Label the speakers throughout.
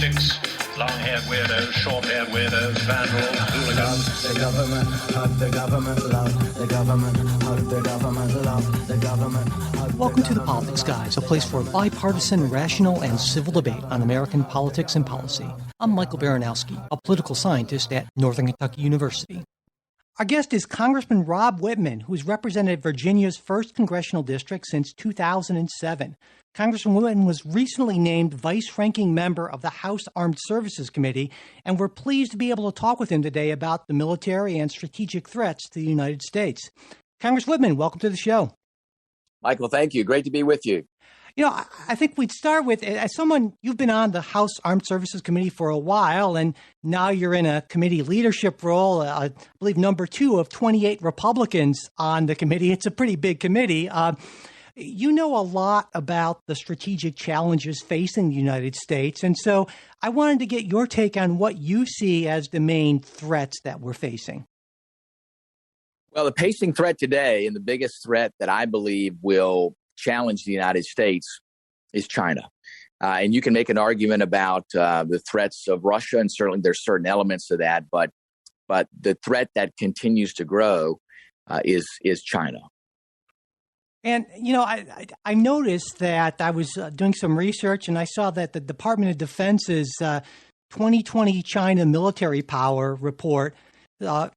Speaker 1: politics, long-haired weirdos, short-haired weirdos, vandals, hooligans.
Speaker 2: The government, hug the government, love the government, hug the government, love the government.
Speaker 3: Welcome to The Politics Guys, a place for bipartisan, rational, and civil debate on American politics and policy. I'm Michael Baranowski, a political scientist at Northern Kentucky University. Our guest is Congressman Rob Wittman, who's represented Virginia's 1st Congressional District since 2007. Congressman Wittman was recently named vice-ranking member of the House Armed Services Committee, and we're pleased to be able to talk with him today about the military and strategic threats to the United States. Congressman Wittman, welcome to the show.
Speaker 4: Michael, thank you. Great to be with you.
Speaker 3: You know, I think we'd start with, as someone, you've been on the House Armed Services Committee for a while, and now you're in a committee leadership role, I believe number 2 of 28 Republicans on the committee. It's a pretty big committee. You know a lot about the strategic challenges facing the United States, and so I wanted to get your take on what you see as the main threats that we're facing.
Speaker 4: Well, the pacing threat today, and the biggest threat that I believe will challenge the United States, is China. And you can make an argument about the threats of Russia, and certainly there's certain elements of that, but the threat that continues to grow is China.
Speaker 3: And, you know, I noticed that I was doing some research, and I saw that the Department of Defense's 2020 China military power report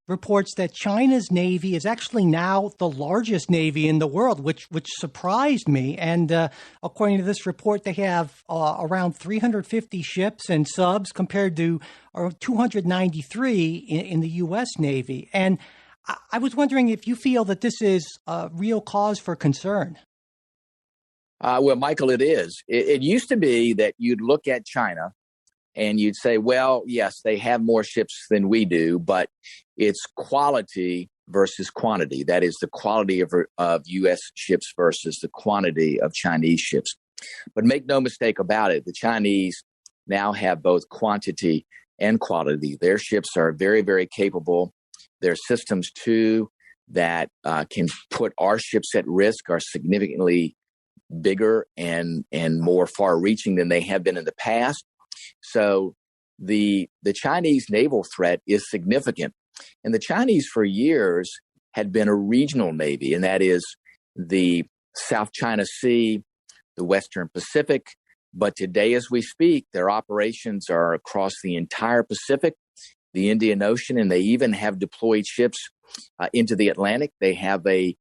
Speaker 3: reports that China's Navy is actually now the largest Navy in the world, which surprised me. And according to this report, they have around 350 ships and subs compared to 293 in the U.S. Navy. And I was wondering if you feel that this is a real cause for concern.
Speaker 4: Well, Michael, it is. It used to be that you'd look at China and you'd say, well, yes, they have more ships than we do, but it's quality versus quantity. That is the quality of U.S. ships versus the quantity of Chinese ships. But make no mistake about it, the Chinese now have both quantity and quality. Their ships are very, very capable. Their systems, too, that can put our ships at risk are significantly bigger and more far-reaching than they have been in the past. So the Chinese naval threat is significant. And the Chinese for years had been a regional navy, and that is the South China Sea, the Western Pacific. But today, as we speak, their operations are across the entire Pacific, the Indian Ocean, and they even have deployed ships into the Atlantic. They have a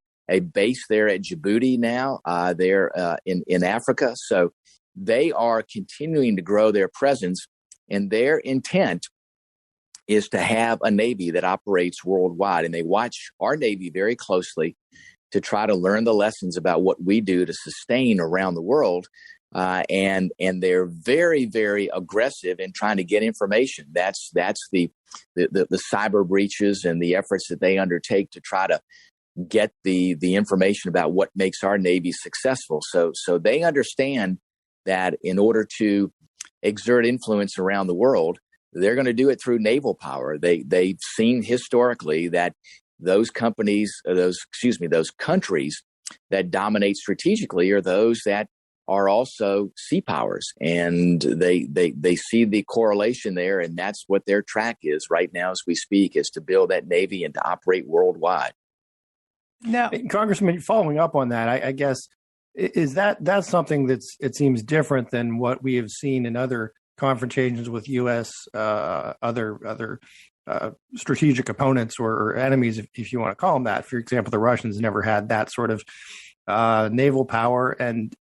Speaker 4: base there at Djibouti now, there in Africa. So they are continuing to grow their presence, and their intent is to have a Navy that operates worldwide. And they watch our Navy very closely to try to learn the lessons about what we do to sustain around the world. And they're very, very aggressive in trying to get information. That's the cyber breaches and the efforts that they undertake to try to get the information about what makes our Navy successful. So they understand that in order to exert influence around the world, they're going to do it through naval power. They've seen historically that those countries that dominate strategically are those that are also sea powers, and they see the correlation there, and that's what their track is right now as we speak, is to build that Navy and to operate worldwide.
Speaker 5: Now, Congressman, following up on that, I guess, is that's something it seems different than what we have seen in other confrontations with U.S. Other strategic opponents or enemies, if you want to call them that. For example, the Russians never had that sort of naval power, and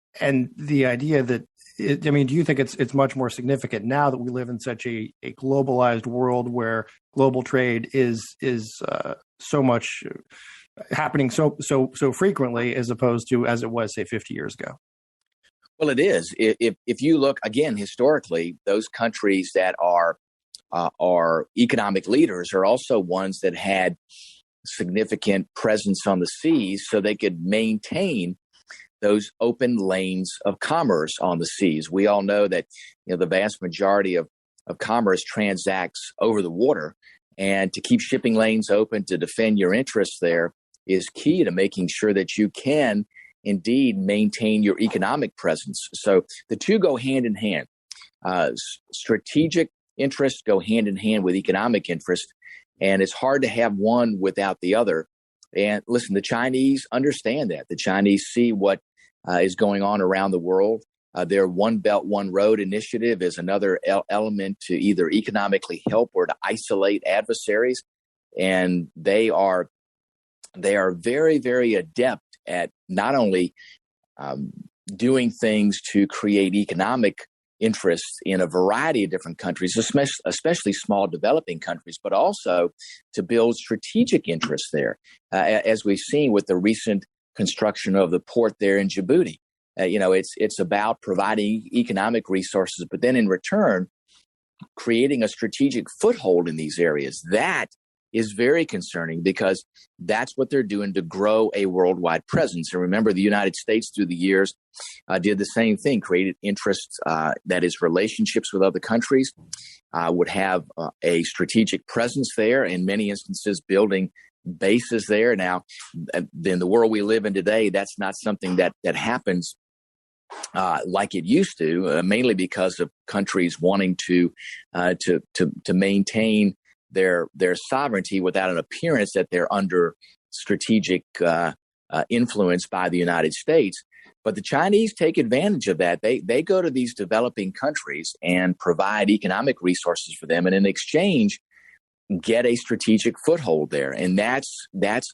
Speaker 5: the idea that do you think it's much more significant now that we live in such a globalized world where global trade is so much happening so frequently as opposed to as it was, say, 50 years ago?
Speaker 4: Well, it is. If you look again historically, those countries that are economic leaders are also ones that had significant presence on the seas, so they could maintain those open lanes of commerce on the seas. We all know that the vast majority of commerce transacts over the water, and to keep shipping lanes open to defend your interests there is key to making sure that you can indeed maintain your economic presence. So the two go hand in hand. Strategic interests go hand in hand with economic interest, and it's hard to have one without the other. And listen, the Chinese understand that. The Chinese see what is going on around the world. Their One Belt, One Road initiative is another element to either economically help or to isolate adversaries. And they are very, very adept at not only doing things to create economic interests in a variety of different countries, especially small developing countries, but also to build strategic interests there, as we've seen with the recent construction of the port there in Djibouti. It's about providing economic resources, but then in return, creating a strategic foothold in these areas. That is very concerning because that's what they're doing to grow a worldwide presence. And remember, the United States through the years did the same thing, created interests, that is relationships with other countries, would have a strategic presence there, in many instances building bases there. Now, in the world we live in today, that's not something that happens like it used to, mainly because of countries wanting to maintain their sovereignty without an appearance that they're under strategic influence by the United States. But the Chinese take advantage of that. They go to these developing countries and provide economic resources for them, and in exchange, get a strategic foothold there. And that's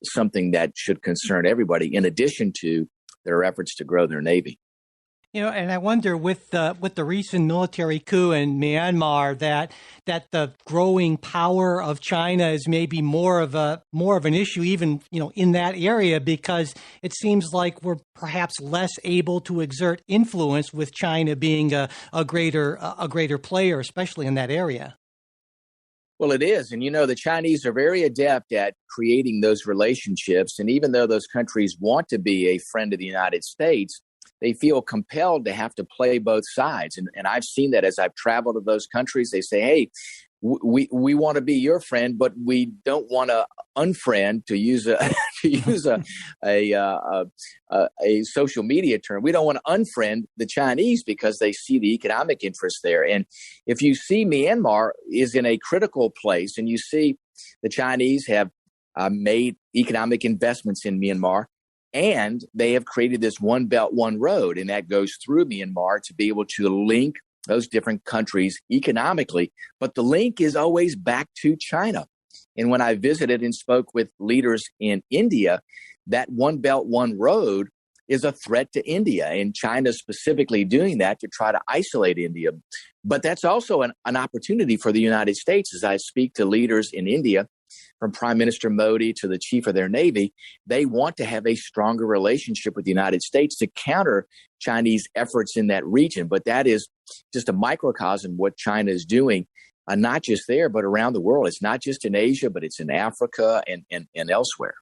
Speaker 4: something that should concern everybody, in addition to their efforts to grow their Navy.
Speaker 3: And I wonder with the recent military coup in Myanmar that the growing power of China is maybe more of an issue even in that area, because it seems like we're perhaps less able to exert influence with China being a greater player, especially in that area.
Speaker 4: Well, it is. And, the Chinese are very adept at creating those relationships. And even though those countries want to be a friend of the United States, they feel compelled to have to play both sides. And I've seen that as I've traveled to those countries. They say, hey, we want to be your friend, but we don't want to unfriend, to use a social media term. We don't want to unfriend the Chinese because they see the economic interest there. And if you see Myanmar is in a critical place, and you see the Chinese have made economic investments in Myanmar, and they have created this One Belt, One Road, and that goes through Myanmar to be able to link those different countries economically. But the link is always back to China. And when I visited and spoke with leaders in India, that One Belt, One Road is a threat to India, and China specifically doing that to try to isolate India. But that's also an opportunity for the United States. As I speak to leaders in India, from Prime Minister Modi to the chief of their Navy, they want to have a stronger relationship with the United States to counter Chinese efforts in that region. But that is just a microcosm of what China is doing, not just there, but around the world. It's not just in Asia, but it's in Africa and elsewhere.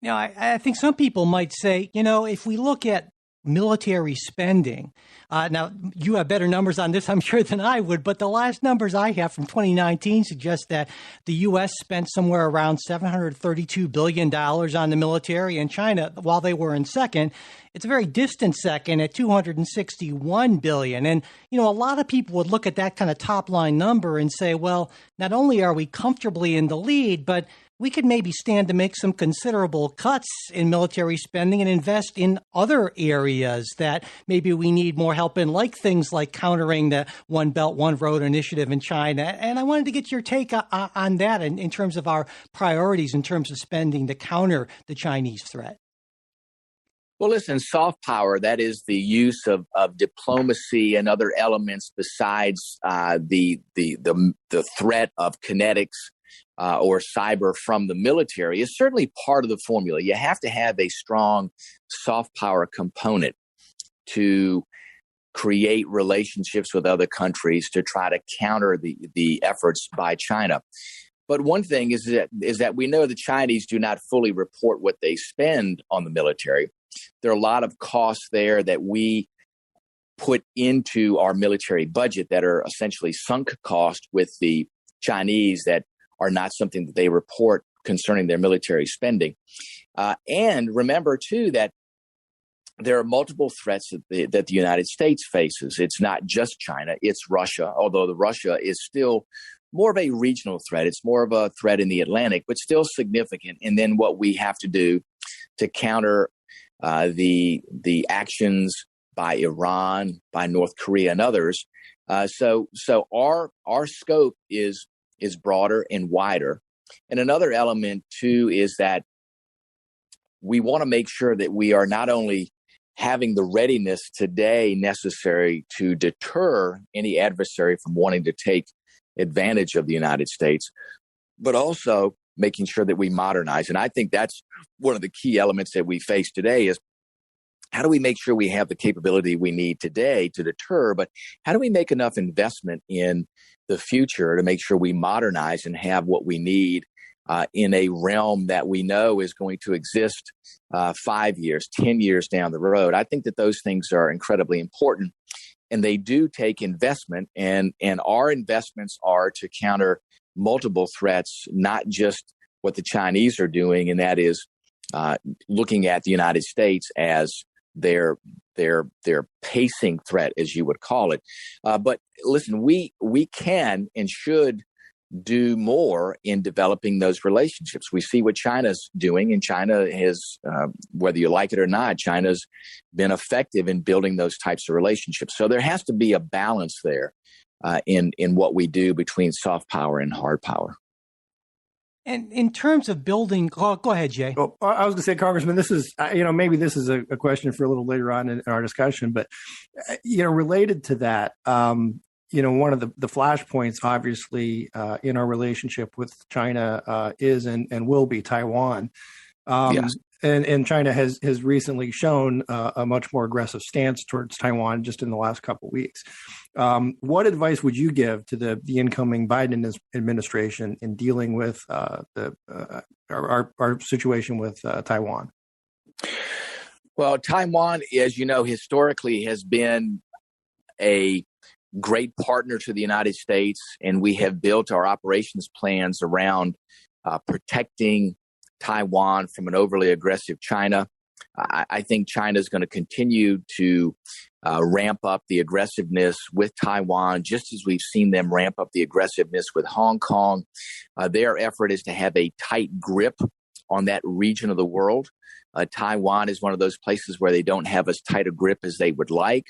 Speaker 3: I think some people might say, if we look at military spending. Now, you have better numbers on this, I'm sure, than I would, but the last numbers I have from 2019 suggest that the U.S. spent somewhere around $732 billion on the military, and China, while they were in second, it's a very distant second at $261 billion. And, a lot of people would look at that kind of top line number and say, well, not only are we comfortably in the lead, but we could maybe stand to make some considerable cuts in military spending and invest in other areas that maybe we need more help in, like things like countering the One Belt, One Road initiative in China. And I wanted to get your take on that in terms of our priorities in terms of spending to counter the Chinese threat.
Speaker 4: Well, listen, soft power, that is the use of diplomacy and other elements besides the threat of kinetics or cyber from the military, is certainly part of the formula. You have to have a strong soft power component to create relationships with other countries to try to counter the efforts by China. But one thing is that we know the Chinese do not fully report what they spend on the military. There are a lot of costs there that we put into our military budget that are essentially sunk cost with the Chinese that are not something that they report concerning their military spending. And remember, too, that there are multiple threats that the United States faces. It's not just China, it's Russia, although the Russia is still more of a regional threat. It's more of a threat in the Atlantic, but still significant. And then what we have to do to counter the actions by Iran, by North Korea, and others. So our scope is broader and wider. And another element too is that we want to make sure that we are not only having the readiness today necessary to deter any adversary from wanting to take advantage of the United States, but also making sure that we modernize. And I think that's one of the key elements that we face today is how do we make sure we have the capability we need today to deter, but how do we make enough investment in the future to make sure we modernize and have what we need in a realm that we know is going to exist 5 years, 10 years down the road? I think that those things are incredibly important, and they do take investment, and our investments are to counter multiple threats, not just what the Chinese are doing, and that is looking at the United States as their pacing threat, as you would call it. But listen, we can and should do more in developing those relationships. We see what China's doing, and China has, whether you like it or not, China's been effective in building those types of relationships. So there has to be a balance there in what we do between soft power and hard power.
Speaker 3: And in terms of building, go ahead, Jay.
Speaker 5: Well, I was going to say, Congressman, this is, maybe this is a question for a little later on in our discussion, but, related to that, one of the flashpoints, obviously, in our relationship with China is and will be Taiwan.
Speaker 4: Yes.
Speaker 5: And China has recently shown a much more aggressive stance towards Taiwan just in the last couple of weeks. What advice would you give to the incoming Biden administration in dealing with our situation with Taiwan?
Speaker 4: Well, Taiwan, as you know, historically has been a great partner to the United States, and we have built our operations plans around protecting Taiwan from an overly aggressive China. I think China is going to continue to ramp up the aggressiveness with Taiwan, just as we've seen them ramp up the aggressiveness with Hong Kong. Their effort is to have a tight grip on that region of the world. Taiwan is one of those places where they don't have as tight a grip as they would like,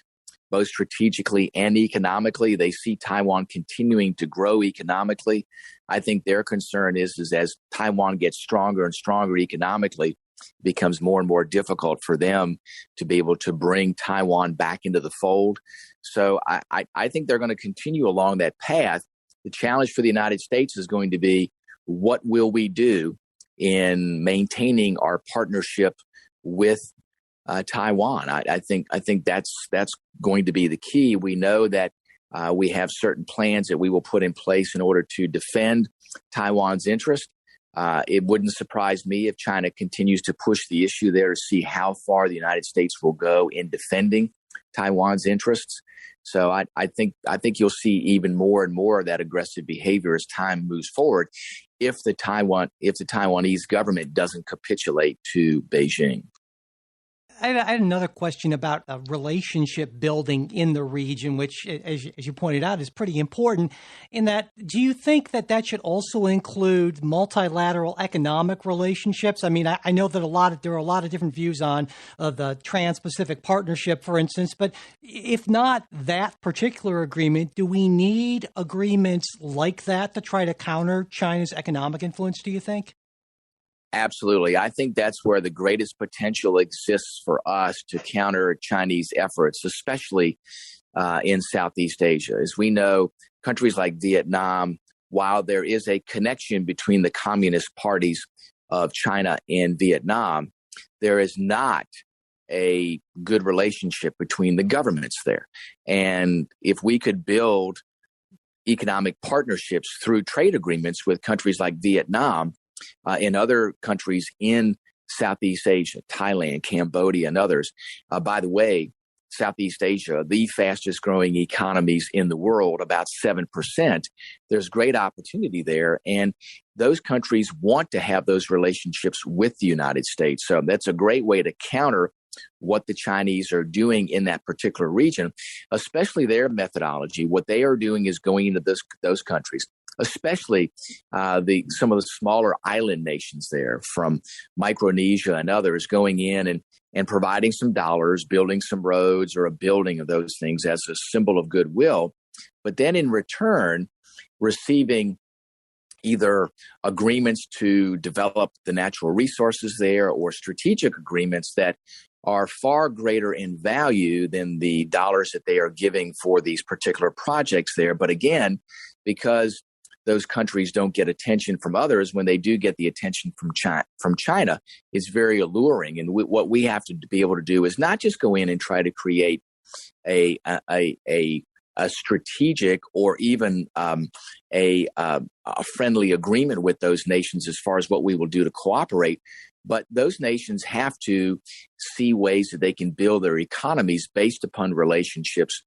Speaker 4: both strategically and economically. They see Taiwan continuing to grow economically. I think their concern is as Taiwan gets stronger and stronger economically, it becomes more and more difficult for them to be able to bring Taiwan back into the fold. So I think they're going to continue along that path. The challenge for the United States is going to be, what will we do in maintaining our partnership with Taiwan? I think that's going to be the key. We know that we have certain plans that we will put in place in order to defend Taiwan's interest. It wouldn't surprise me if China continues to push the issue there to see how far the United States will go in defending Taiwan's interests. So I think you'll see even more and more of that aggressive behavior as time moves forward, if the Taiwanese government doesn't capitulate to Beijing.
Speaker 3: I had another question about relationship building in the region, which, as you pointed out, is pretty important. In that, do you think that should also include multilateral economic relationships? I mean, I know that there are a lot of different views on the Trans-Pacific Partnership, for instance. But if not that particular agreement, do we need agreements like that to try to counter China's economic influence, do you think?
Speaker 4: Absolutely. I think that's where the greatest potential exists for us to counter Chinese efforts, especially in Southeast Asia. As we know, countries like Vietnam, while there is a connection between the communist parties of China and Vietnam, there is not a good relationship between the governments there. And if we could build economic partnerships through trade agreements with countries like Vietnam, in other countries in Southeast Asia, Thailand, Cambodia, and others. By the way, Southeast Asia, the fastest growing economies in the world, about 7%. There's great opportunity there. And those countries want to have those relationships with the United States. So that's a great way to counter what the Chinese are doing in that particular region, especially their methodology. What they are doing is going into those countries, especially some of the smaller island nations there, from Micronesia and others, going in and providing some dollars, building some roads or a building of those things as a symbol of goodwill, but then in return receiving either agreements to develop the natural resources there or strategic agreements that are far greater in value than the dollars that they are giving for these particular projects there. But again, because those countries don't get attention from others, when they do get the attention from China, it's very alluring. And what we have to be able to do is not just go in and try to create a strategic or even a friendly agreement with those nations as far as what we will do to cooperate. But those nations have to see ways that they can build their economies based upon relationships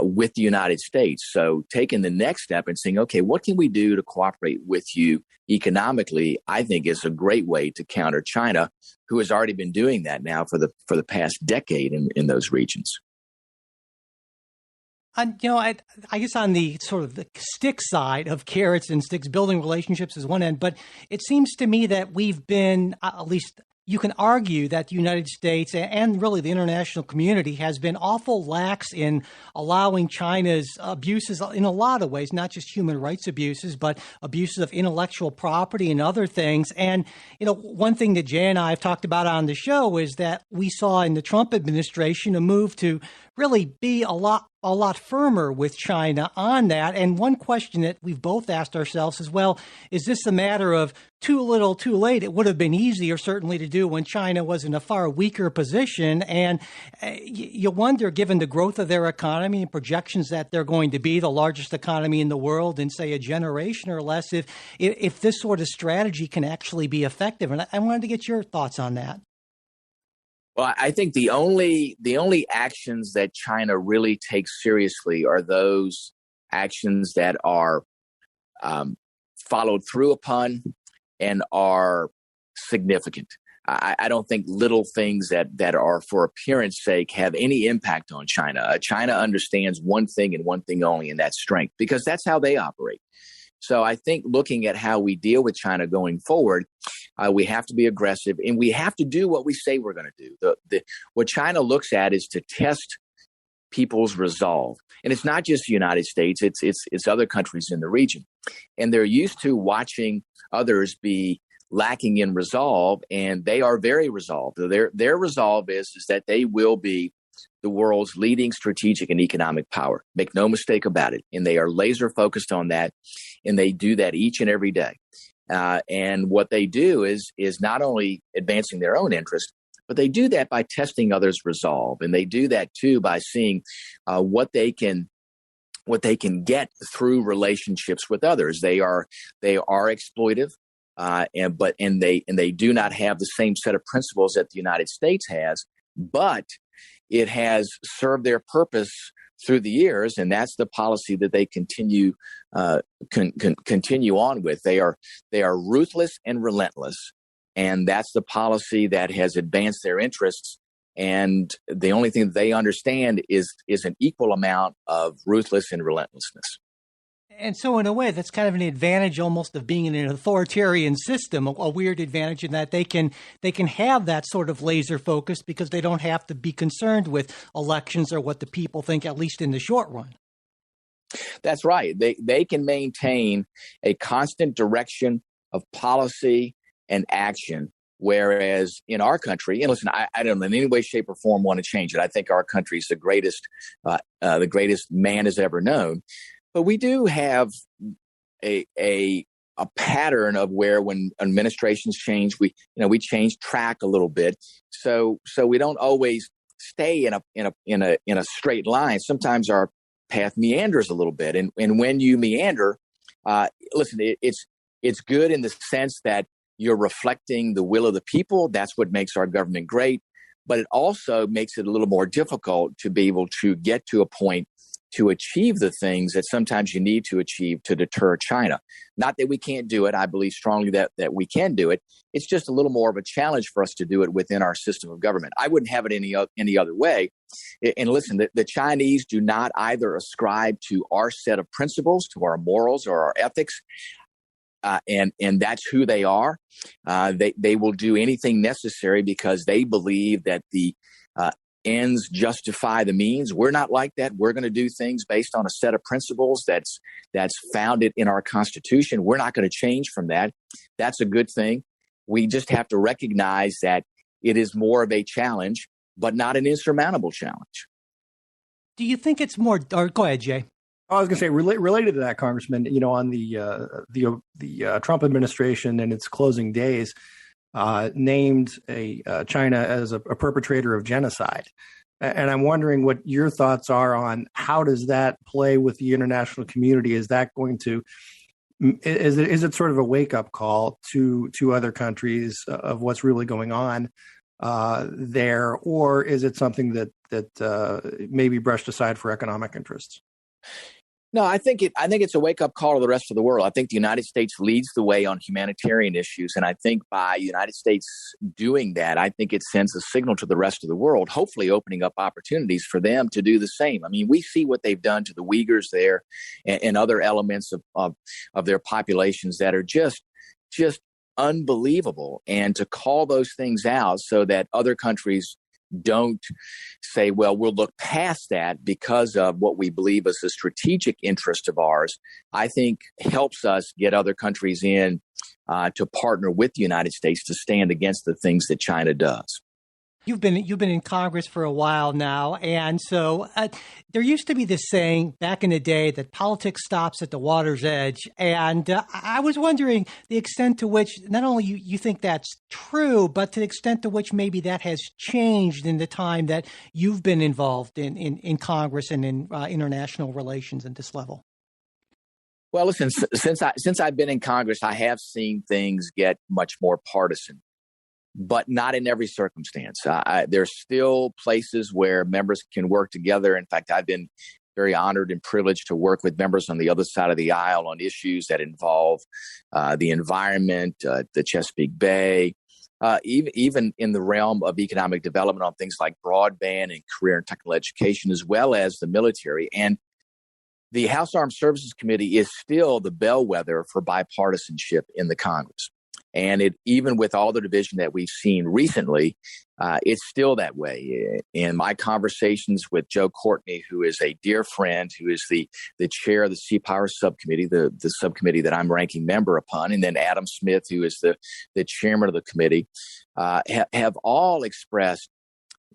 Speaker 4: with the United States. So taking the next step and saying, okay, what can we do to cooperate with you economically, I think is a great way to counter China, who has already been doing that now for the past decade in those regions.
Speaker 3: I guess on the sort of the stick side of carrots and sticks, building relationships is one end, but it seems to me that we've been, at least you can argue that the United States and really the international community has been awful lax in allowing China's abuses in a lot of ways, not just human rights abuses, but abuses of intellectual property and other things. And, one thing that Jay and I have talked about on the show is that we saw in the Trump administration a move to really be a lot firmer with China on that. And one question that we've both asked ourselves is, well, is this a matter of too little, too late? It would have been easier, certainly, to do when China was in a far weaker position. And you wonder, given the growth of their economy and projections that they're going to be the largest economy in the world in, say, a generation or less, if this sort of strategy can actually be effective. And I wanted to get your thoughts on that.
Speaker 4: Well, I think the only actions that China really takes seriously are those actions that are followed through upon and are significant. I don't think little things that are for appearance sake have any impact on China. China understands one thing and one thing only, and that's strength, because that's how they operate. So I think looking at how we deal with China going forward, we have to be aggressive, and we have to do what we say we're going to do. What China looks at is to test people's resolve. And it's not just the United States, it's other countries in the region. And they're used to watching others be lacking in resolve, and they are very resolved. Their resolve is that they will be the world's leading strategic and economic power. Make no mistake about it. And they are laser focused on that. And they do that each and every day. And what they do is not only advancing their own interest, but they do that by testing others' resolve. And they do that too by seeing what they can get through relationships with others. They are exploitive. And they do not have the same set of principles that the United States has, but it has served their purpose through the years, and that's the policy that they continue on with. They are ruthless and relentless, and that's the policy that has advanced their interests. And the only thing that they understand is an equal amount of ruthless and relentlessness.
Speaker 3: And so in a way, that's kind of an advantage almost of being in an authoritarian system, a weird advantage in that they can have that sort of laser focus because they don't have to be concerned with elections or what the people think, at least in the short run.
Speaker 4: That's right. They can maintain a constant direction of policy and action. Whereas in our country, and listen, I don't in any way, shape, or form want to change it. I think our country is the greatest man has ever known. But we do have a pattern of where when administrations change, we change track a little bit. So we don't always stay in a straight line. Sometimes our path meanders a little bit. And when you meander, listen, it's good in the sense that you're reflecting the will of the people. That's what makes our government great. But it also makes it a little more difficult to be able to get to a point to achieve the things that sometimes you need to achieve to deter China. Not that we can't do it. I believe strongly that we can do it. It's just a little more of a challenge for us to do it within our system of government. I wouldn't have it any other way. And listen, the Chinese do not either ascribe to our set of principles, to our morals or our ethics. And that's who they are. They will do anything necessary because they believe that the ends justify the means. We're not like that. We're going to do things based on a set of principles that's founded in our Constitution. We're not going to change from that. That's a good thing. We just have to recognize that it is more of a challenge, but not an insurmountable challenge.
Speaker 3: Do you think it's more? Or go ahead, Jay.
Speaker 5: I was going to say, related to that, Congressman, on the Trump administration and its closing days, named China as a perpetrator of genocide. And I'm wondering what your thoughts are on how does that play with the international community? Is that going to, is it sort of a wake-up call to other countries of what's really going on there? Or is it something that may be brushed aside for economic interests?
Speaker 4: No, I think it's a wake-up call to the rest of the world. I think the United States leads the way on humanitarian issues, and I think by the United States doing that, I think it sends a signal to the rest of the world, hopefully opening up opportunities for them to do the same. I mean, we see what they've done to the Uyghurs there and other elements of their populations that are just unbelievable, and to call those things out so that other countries don't say, well, we'll look past that because of what we believe is a strategic interest of ours, I think helps us get other countries in to partner with the United States to stand against the things that China does.
Speaker 3: You've been in Congress for a while now, and so there used to be this saying back in the day that politics stops at the water's edge, and I was wondering the extent to which not only you think that's true, but to the extent to which maybe that has changed in the time that you've been involved in Congress and in international relations at this level.
Speaker 4: Well, listen, since I've been in Congress, I have seen things get much more partisan, but not in every circumstance. There's still places where members can work together. In fact, I've been very honored and privileged to work with members on the other side of the aisle on issues that involve the environment, the Chesapeake Bay, even in the realm of economic development on things like broadband and career and technical education, as well as the military. And the House Armed Services Committee is still the bellwether for bipartisanship in the Congress. And even with all the division that we've seen recently, it's still that way. In my conversations with Joe Courtney, who is a dear friend, who is the chair of the Sea Power Subcommittee, the subcommittee that I'm ranking member upon, and then Adam Smith, who is the chairman of the committee, have all expressed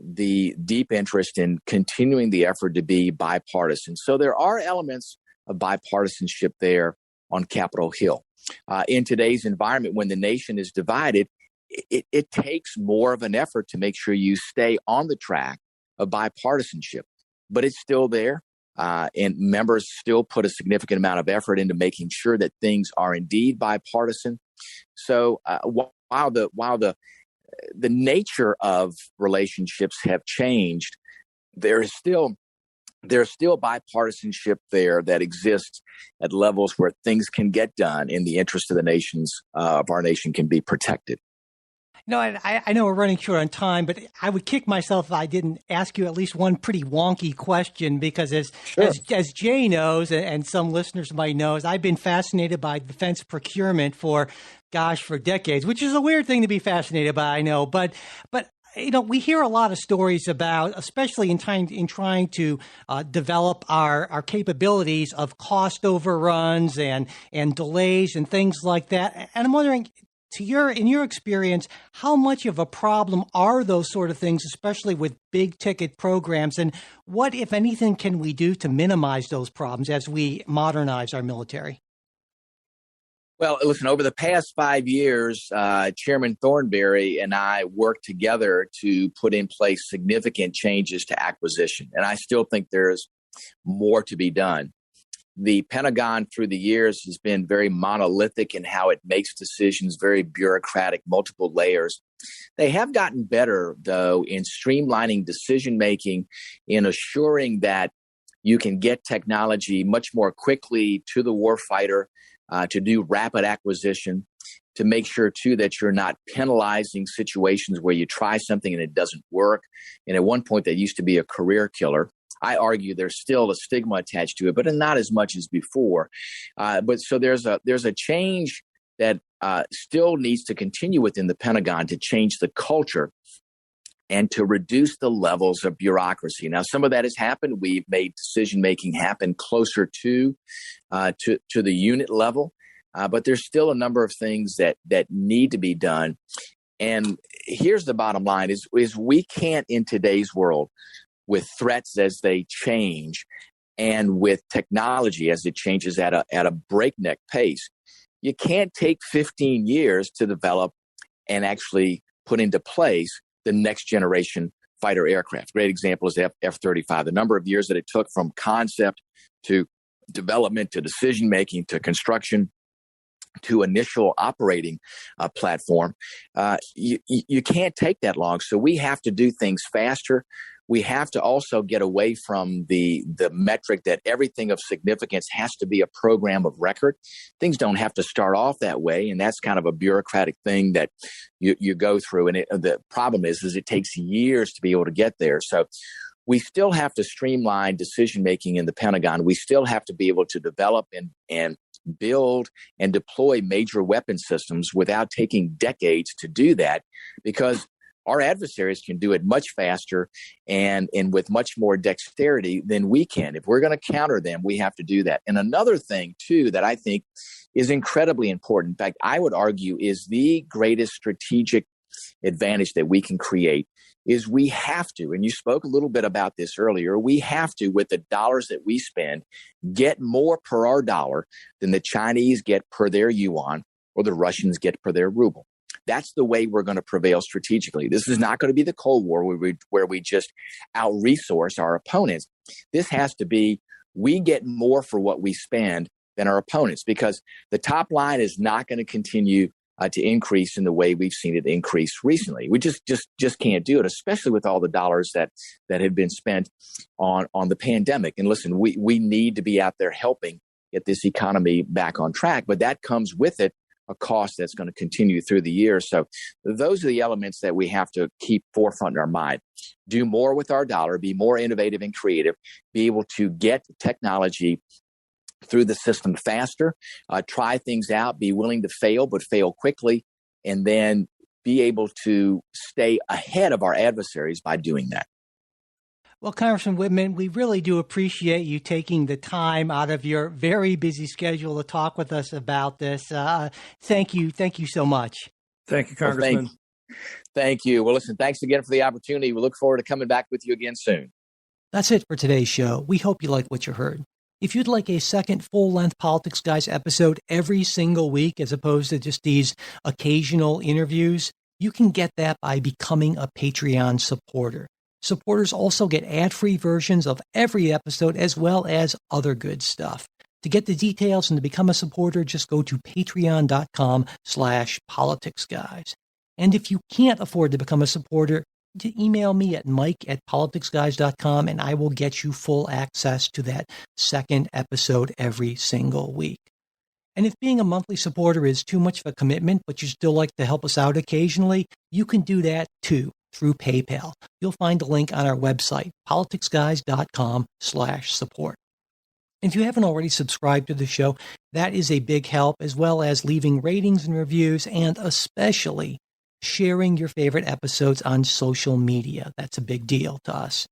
Speaker 4: the deep interest in continuing the effort to be bipartisan. So there are elements of bipartisanship there on Capitol Hill. In today's environment, when the nation is divided, it takes more of an effort to make sure you stay on the track of bipartisanship. But it's still there, and members still put a significant amount of effort into making sure that things are indeed bipartisan. So while the nature of relationships have changed, there's still bipartisanship there that exists at levels where things can get done in the interest of our nation can be protected.
Speaker 3: No, I know we're running short on time, but I would kick myself if I didn't ask you at least one pretty wonky question, because as Jay knows, and some listeners might know, I've been fascinated by defense procurement for decades, which is a weird thing to be fascinated by, I know, but we hear a lot of stories about, especially in trying to develop our capabilities of cost overruns and delays and things like that. And I'm wondering, in your experience, how much of a problem are those sort of things, especially with big ticket programs? And what, if anything, can we do to minimize those problems as we modernize our military?
Speaker 4: Well, listen, over the past 5 years, Chairman Thornberry and I worked together to put in place significant changes to acquisition. And I still think there's more to be done. The Pentagon through the years has been very monolithic in how it makes decisions, very bureaucratic, multiple layers. They have gotten better, though, in streamlining decision-making, in assuring that You can get technology much more quickly to the warfighter, to do rapid acquisition, to make sure, too, that you're not penalizing situations where you try something and it doesn't work. And at one point, that used to be a career killer. I argue there's still a stigma attached to it, but not as much as before. But so there's a change that still needs to continue within the Pentagon to change the culture and to reduce the levels of bureaucracy. Now, some of that has happened. We've made decision-making happen closer to the unit level, but there's still a number of things that need to be done. And here's the bottom line is we can't, in today's world, with threats as they change and with technology as it changes at a breakneck pace, you can't take 15 years to develop and actually put into place the next generation fighter aircraft. Great example is the F-35. The number of years that it took from concept to development to decision-making to construction to initial operating platform, you can't take that long. So we have to do things faster. We have to also get away from the metric that everything of significance has to be a program of record. Things don't have to start off that way, and that's kind of a bureaucratic thing that you go through. And the problem is it takes years to be able to get there. So we still have to streamline decision-making in the Pentagon. We still have to be able to develop and build and deploy major weapon systems without taking decades to do that, because our adversaries can do it much faster and with much more dexterity than we can. If we're going to counter them, we have to do that. And another thing, too, that I think is incredibly important, in fact, I would argue is the greatest strategic advantage that we can create, is we have to, and you spoke a little bit about this earlier, we have to, with the dollars that we spend, get more per our dollar than the Chinese get per their yuan or the Russians get per their ruble. That's the way we're going to prevail strategically. This is not going to be the Cold War where we just out-resource our opponents. This has to be, we get more for what we spend than our opponents, because the top line is not going to continue to increase in the way we've seen it increase recently. We just can't do it, especially with all the dollars that have been spent on the pandemic. And listen, we need to be out there helping get this economy back on track, but that comes with it a cost that's going to continue through the year. So those are the elements that we have to keep forefront in our mind. Do more with our dollar, be more innovative and creative, be able to get technology through the system faster, try things out, be willing to fail, but fail quickly, and then be able to stay ahead of our adversaries by doing that.
Speaker 3: Well, Congressman Wittman, we really do appreciate you taking the time out of your very busy schedule to talk with us about this. Thank you. Thank you so much.
Speaker 5: Thank you, Congressman.
Speaker 4: Thank you. Well, listen, thanks again for the opportunity. We look forward to coming back with you again soon.
Speaker 3: That's it for today's show. We hope you like what you heard. If you'd like a second full-length Politics Guys episode every single week, as opposed to just these occasional interviews, you can get that by becoming a Patreon supporter. Supporters also get ad-free versions of every episode, as well as other good stuff. To get the details and to become a supporter, just go to patreon.com/politicsguys. And if you can't afford to become a supporter, email me at mike@politicsguys.com, and I will get you full access to that second episode every single week. And if being a monthly supporter is too much of a commitment, but you still like to help us out occasionally, you can do that too through PayPal. You'll find a link on our website, politicsguys.com/support. If you haven't already subscribed to the show, that is a big help, as well as leaving ratings and reviews, and especially sharing your favorite episodes on social media. That's a big deal to us.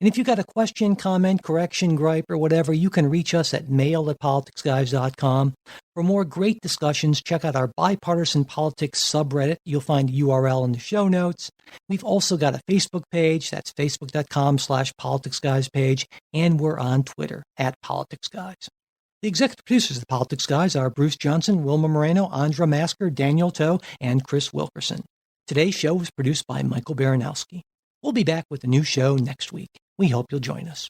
Speaker 3: And if you got a question, comment, correction, gripe, or whatever, you can reach us at mail@politicsguys.com. For more great discussions, check out our Bipartisan Politics subreddit. You'll find a URL in the show notes. We've also got a Facebook page. That's facebook.com/politicsguys page. And we're on Twitter @politicsguys. The executive producers of the Politics Guys are Bruce Johnson, Wilma Moreno, Andra Masker, Daniel Toe, and Chris Wilkerson. Today's show was produced by Michael Baranowski. We'll be back with a new show next week. We hope you'll join us.